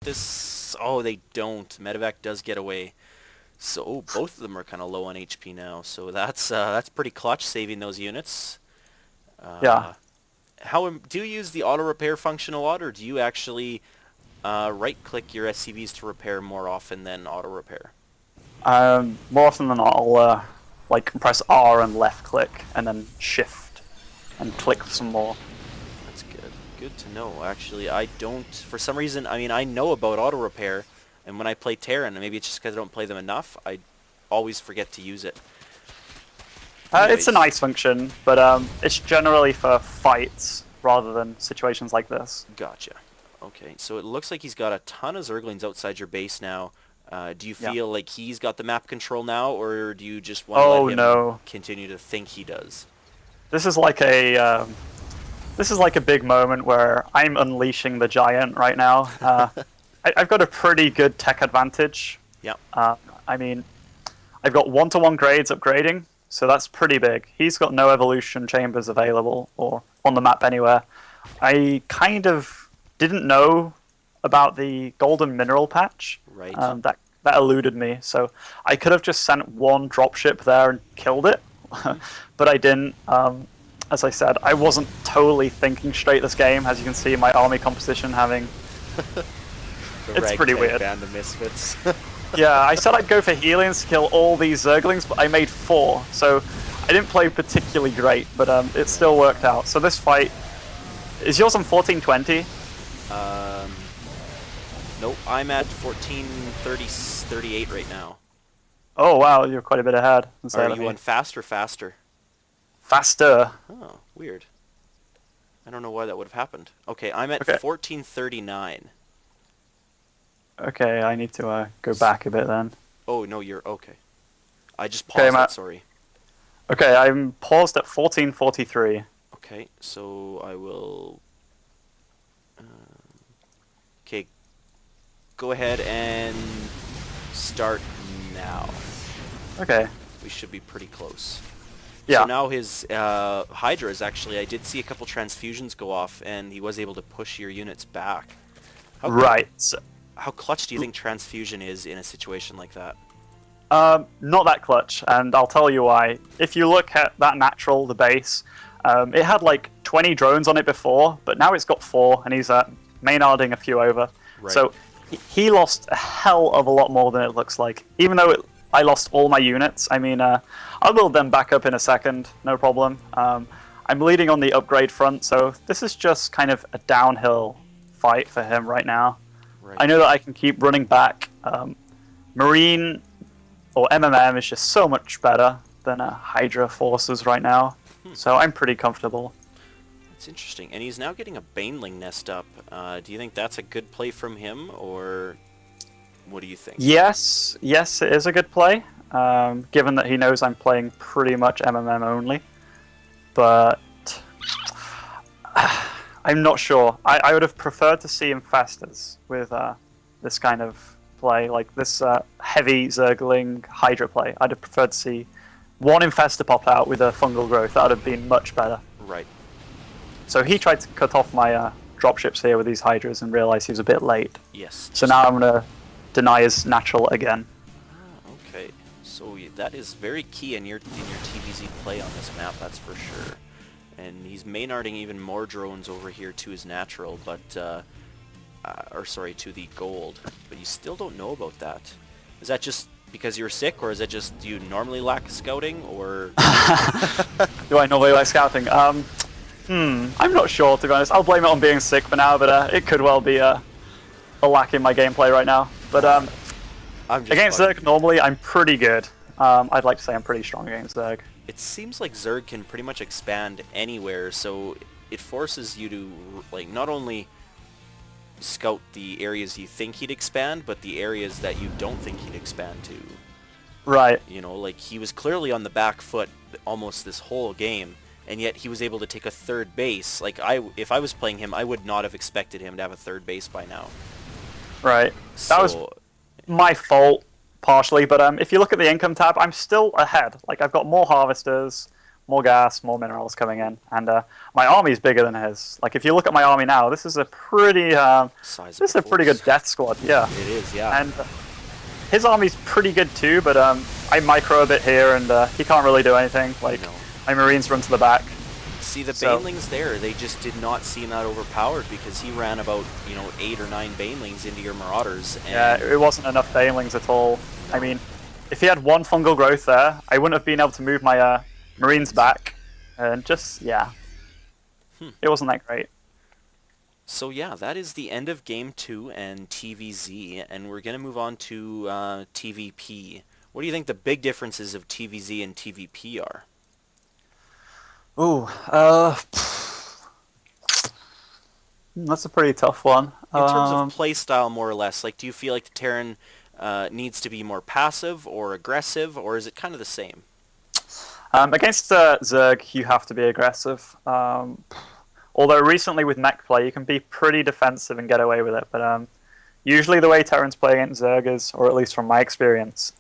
this... Oh, they don't. Medevac does get away. So both of them are kind of low on HP now. So that's pretty clutch, saving those units. Yeah. Do you use the auto repair function a lot, or do you actually right-click your SCVs to repair more often than auto repair? More often than not, I'll like press R and left click, and then shift and click some more. That's good. Good to know. Actually, I don't. For some reason, I mean, I know about auto repair, and when I play Terran, and maybe it's just because I don't play them enough, I always forget to use it. It's a nice function, but it's generally for fights rather than situations like this. Gotcha. Okay, so it looks like he's got a ton of Zerglings outside your base now. Do you feel like he's got the map control now, or do you just want to let him continue to think he does? This is like a big moment where I'm unleashing the giant right now. I've got a pretty good tech advantage. Yeah. I mean, I've got 1-to-1 grades upgrading, so that's pretty big. He's got no evolution chambers available or on the map anywhere. I kind of didn't know about the golden mineral patch. Right. That eluded me, so I could have just sent one dropship there and killed it, but I didn't. As I said, I wasn't totally thinking straight this game. As you can see, my army composition having... It's pretty weird. Band of misfits. Yeah, I said I'd go for healings to kill all these Zerglings, but I made 4, so I didn't play particularly great, but it still worked out. So this fight... Is yours on 1420? Nope, I'm at 1438 right now. Oh wow, you're quite a bit ahead. Are you on fast or faster? Faster. Oh, weird. I don't know why that would have happened. Okay, I'm at 1439. Okay, I need to go back a bit then. Oh, no, you're... Okay. I just paused it, sorry. Okay, I'm paused at 1443. Okay, so I will... Okay, go ahead and start now. Okay. We should be pretty close. Yeah. So now his Hydra is actually... I did see a couple transfusions go off, and he was able to push your units back. Right. How clutch do you think transfusion is in a situation like that? Not that clutch, and I'll tell you why. If you look at that natural, the base, it had like 20 drones on it before, but now it's got 4, and he's Maynarding a few over. Right. So he lost a hell of a lot more than it looks like. Even though I lost all my units, I mean, I'll build them back up in a second, no problem. I'm leading on the upgrade front, so this is just kind of a downhill fight for him right now. Right. I know that I can keep running back. Marine or MMM is just so much better than Hydra forces right now, so I'm pretty comfortable. That's interesting, and he's now getting a Baneling nest up. Do you think that's a good play from him, or what do you think? Yes, it is a good play, given that he knows I'm playing pretty much MMM only, but I'm not sure. I would have preferred to see him fasters with this kind of play, like this heavy Zergling Hydra play. I'd have preferred to see one Infestor pop out with a fungal growth. That would have been much better. Right. So he tried to cut off my dropships here with these Hydras and realized he was a bit late. Yes. So now I'm going to deny his natural again. Okay. So that is very key in your TvZ play on this map, that's for sure. And he's Maynarding even more drones over here to his natural, but, or sorry, to the gold. But you still don't know about that. Is that just because you're sick, or is it just do you normally lack scouting, or? Do I normally lack scouting? I'm not sure, to be honest. I'll blame it on being sick for now, but it could well be a lack in my gameplay right now. But against Zerg, normally, I'm pretty good. I'd like to say I'm pretty strong against Zerg. It seems like Zerg can pretty much expand anywhere, so it forces you to like not only scout the areas you think he'd expand, but the areas that you don't think he'd expand to. Right. You know, like he was clearly on the back foot almost this whole game, and yet he was able to take a third base. Like if I was playing him, I would not have expected him to have a third base by now. Right. So, that was my fault. Partially, but if you look at the income tab, I'm still ahead. Like, I've got more harvesters, more gas, more minerals coming in, and my army's bigger than his. Like if you look at my army now, this is a pretty Sizable good force. death squad. Yeah, It is, yeah. and his army's pretty good too, but I micro a bit here, and he can't really do anything. Like No. my marines run to the back. See, the So- banelings there, they just did not seem that overpowered because he ran about, 8 or 9 banelings into your marauders. And Yeah, it wasn't enough banelings at all. I mean, if he had one fungal growth there, I wouldn't have been able to move my marines back, and just yeah, it wasn't that great. So yeah, that is the end of Game 2 and TvZ, and we're going to move on to TvP. What do you think the big differences of TvZ and TvP are? Ooh, that's a pretty tough one. In terms of play style, more or less, like, do you feel like the Terran needs to be more passive or aggressive, or is it kind of the same? Against Zerg, you have to be aggressive. Although recently with mech play, you can be pretty defensive and get away with it. But usually the way Terrans play against Zerg is, or at least from my experience,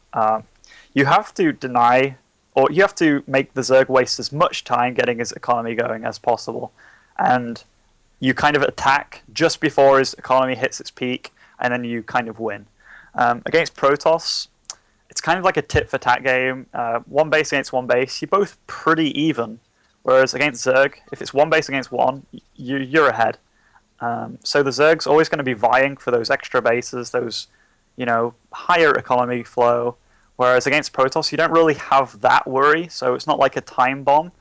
you have to deny, or you have to make the Zerg waste as much time getting his economy going as possible. And you kind of attack just before his economy hits its peak, and then you kind of win. Against Protoss, it's kind of like a tit-for-tat game. One base against one base, you're both pretty even. Whereas against Zerg, if it's one base against one, you're ahead. So the Zerg's always going to be vying for those extra bases, those, higher economy flow. Whereas against Protoss, you don't really have that worry, so it's not like a time bomb.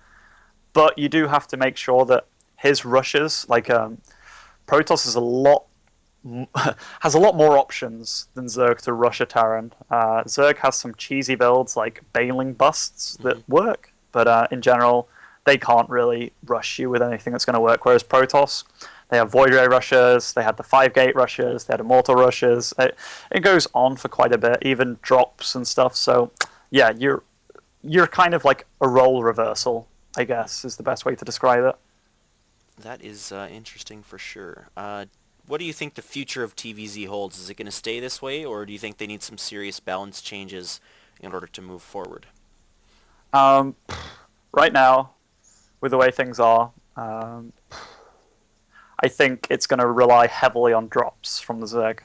But you do have to make sure that his rushes, like Protoss is has a lot more options than Zerg to rush a Terran. Zerg has some cheesy builds like Baneling busts that work, but in general, they can't really rush you with anything that's going to work. Whereas Protoss, they have Void Ray rushes, they had the 5-gate rushes, they had Immortal rushes. It goes on for quite a bit, even drops and stuff. So, yeah, you're kind of like a role reversal, I guess, is the best way to describe it. That is interesting for sure. What do you think the future of TvZ holds? Is it going to stay this way, or do you think they need some serious balance changes in order to move forward? Right now, with the way things are, I think it's going to rely heavily on drops from the Zerg.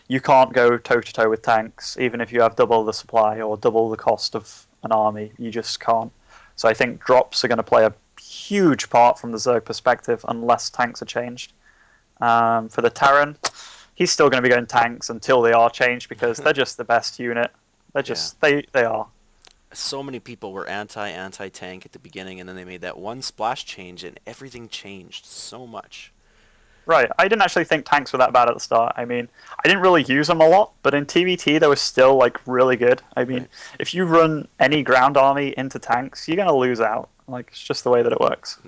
You can't go toe-to-toe with tanks, even if you have double the supply or double the cost of an army. You just can't. So I think drops are going to play a huge part from the Zerg perspective unless tanks are changed. For the Terran, he's still going to be going tanks until they are changed because they're just the best unit. They're just they are. So many people were anti-tank at the beginning, and then they made that one splash change, and everything changed so much. Right. I didn't actually think tanks were that bad at the start. I mean, I didn't really use them a lot, but in TvT they were still like really good. I mean, if you run any ground army into tanks, you're going to lose out. Like, it's just the way that it works.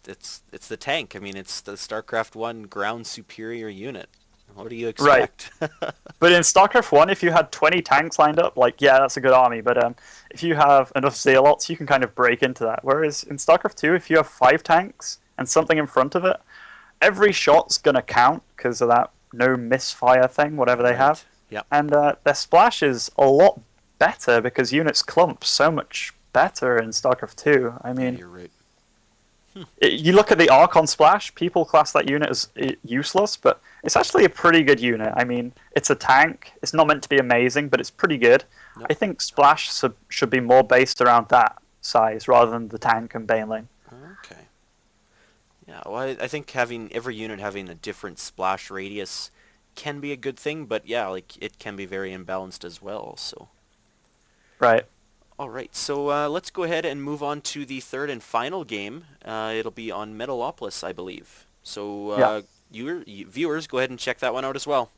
It's the tank. I mean, it's the StarCraft 1 ground superior unit. What do you expect? Right. But in StarCraft 1, if you had 20 tanks lined up, like, yeah, that's a good army. But if you have enough Zealots, you can kind of break into that. Whereas in StarCraft 2, if you have 5 tanks and something in front of it, every shot's going to count because of that no misfire thing, whatever they have. Yep. And their splash is a lot better because units clump so much better in StarCraft 2. I mean, yeah, you're right. You look at the Archon splash, people class that unit as useless, but it's actually a pretty good unit. I mean, it's a tank. It's not meant to be amazing, but it's pretty good. Nope. I think splash should be more based around that size rather than the tank and Baneling. Okay. Yeah, well, I think having every unit having a different splash radius can be a good thing, but yeah, like, it can be very imbalanced as well, so. Right. All right, so let's go ahead and move on to the third and final game. It'll be on Metalopolis, I believe. So viewers, go ahead and check that one out as well.